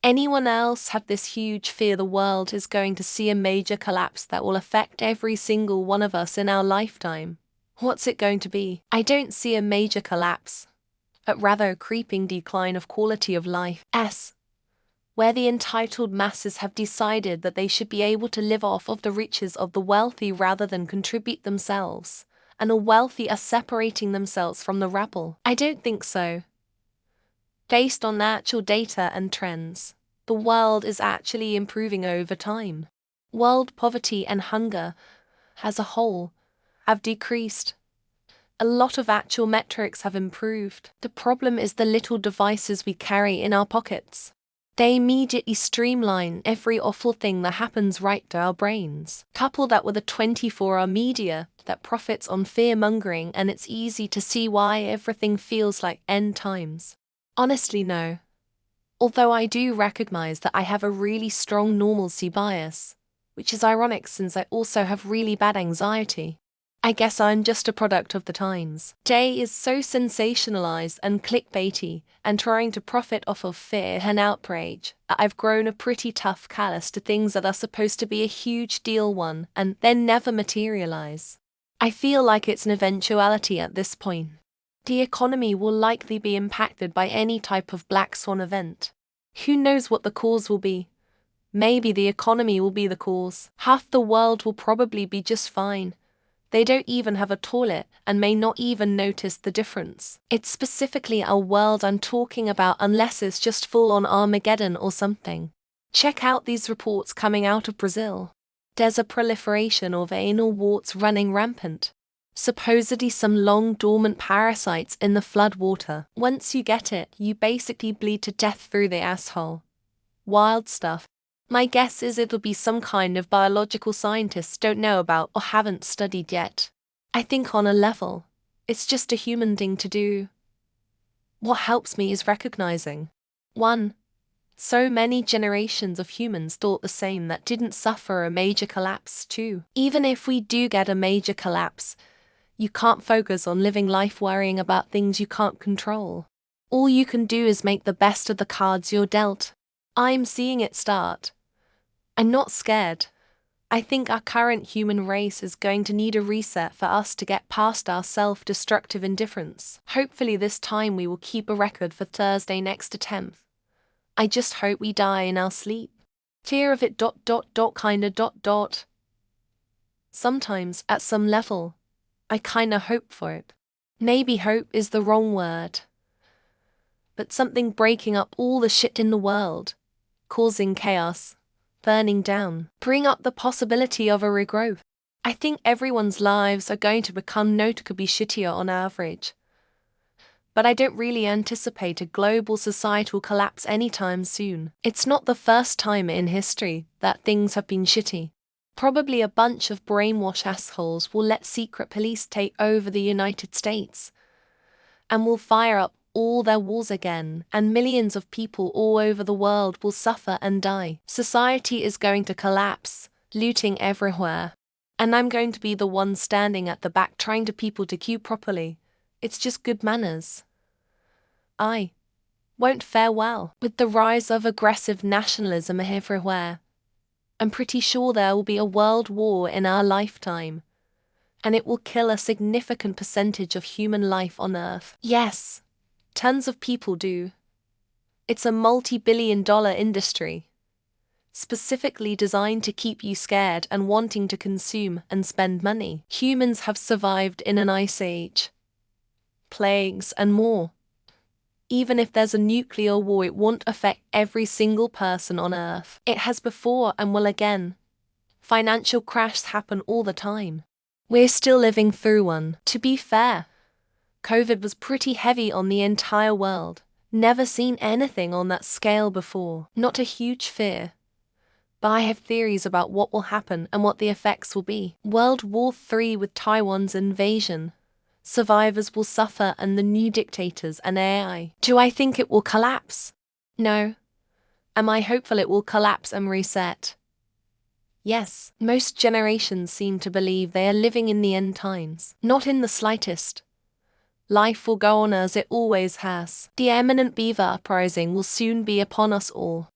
Anyone else have this huge fear the world is going to see a major collapse that will affect every single one of us in our lifetime? What's it going to be? I don't see a major collapse, but rather a creeping decline of quality of life. Where the entitled masses have decided that they should be able to live off of the riches of the wealthy rather than contribute themselves, and the wealthy are separating themselves from the rabble. I don't think so. Based on actual data and trends, the world is actually improving over time. World poverty and hunger, as a whole, have decreased. A lot of actual metrics have improved. The problem is the little devices we carry in our pockets. They immediately streamline every awful thing that happens right to our brains. Couple that with a 24-hour media that profits on fear-mongering, and it's easy to see why everything feels like end times. Honestly, no. Although I do recognize that I have a really strong normalcy bias, which is ironic since I also have really bad anxiety. I guess I'm just a product of the times. Day is so sensationalized and clickbaity and trying to profit off of fear and outrage that I've grown a pretty tough callous to things that are supposed to be a huge deal and then never materialize. I feel like it's an eventuality at this point. The economy will likely be impacted by any type of black swan event. Who knows what the cause will be? Maybe the economy will be the cause. Half the world will probably be just fine. They don't even have a toilet and may not even notice the difference. It's specifically our world I'm talking about, unless it's just full-on Armageddon or something. Check out these reports coming out of Brazil. There's a proliferation of anal warts running rampant. Supposedly some long dormant parasites in the flood water. Once you get it, you basically bleed to death through the asshole. Wild stuff. My guess is it'll be some kind of biological scientists don't know about or haven't studied yet. I think on a level, it's just a human thing to do. What helps me is recognizing 1. So many generations of humans thought the same that didn't suffer a major collapse. 2. Even if we do get a major collapse, you can't focus on living life worrying about things you can't control. All you can do is make the best of the cards you're dealt. I'm seeing it start. I'm not scared. I think our current human race is going to need a reset for us to get past our self-destructive indifference. Hopefully this time we will keep a record for Thursday next attempt. I just hope we die in our sleep. Fear of it ... kinda ... Sometimes, at some level, I kinda hope for it. Maybe hope is the wrong word. But something breaking up all the shit in the world, causing chaos, burning down, bring up the possibility of a regrowth. I think everyone's lives are going to become noticeably shittier on average. But I don't really anticipate a global societal collapse anytime soon. It's not the first time in history that things have been shitty. Probably a bunch of brainwash assholes will let secret police take over the United States and will fire up all their wars again, and millions of people all over the world will suffer and die. Society is going to collapse, looting everywhere. And I'm going to be the one standing at the back trying to people to queue properly. It's just good manners. I won't fare well with the rise of aggressive nationalism everywhere. I'm pretty sure there will be a world war in our lifetime, and it will kill a significant percentage of human life on Earth. Yes, tons of people do. It's a multi-billion-dollar industry, specifically designed to keep you scared and wanting to consume and spend money. Humans have survived in an ice age, plagues, and more. Even if there's a nuclear war, it won't affect every single person on Earth. It has before and will again. Financial crashes happen all the time. We're still living through one. To be fair, COVID was pretty heavy on the entire world. Never seen anything on that scale before. Not a huge fear, but I have theories about what will happen and what the effects will be. World War III with Taiwan's invasion. Survivors will suffer and the new dictators and AI. Do I think it will collapse? No. Am I hopeful it will collapse and reset? Yes. Most generations seem to believe they are living in the end times. Not in the slightest. Life will go on as it always has. The imminent beaver uprising will soon be upon us all.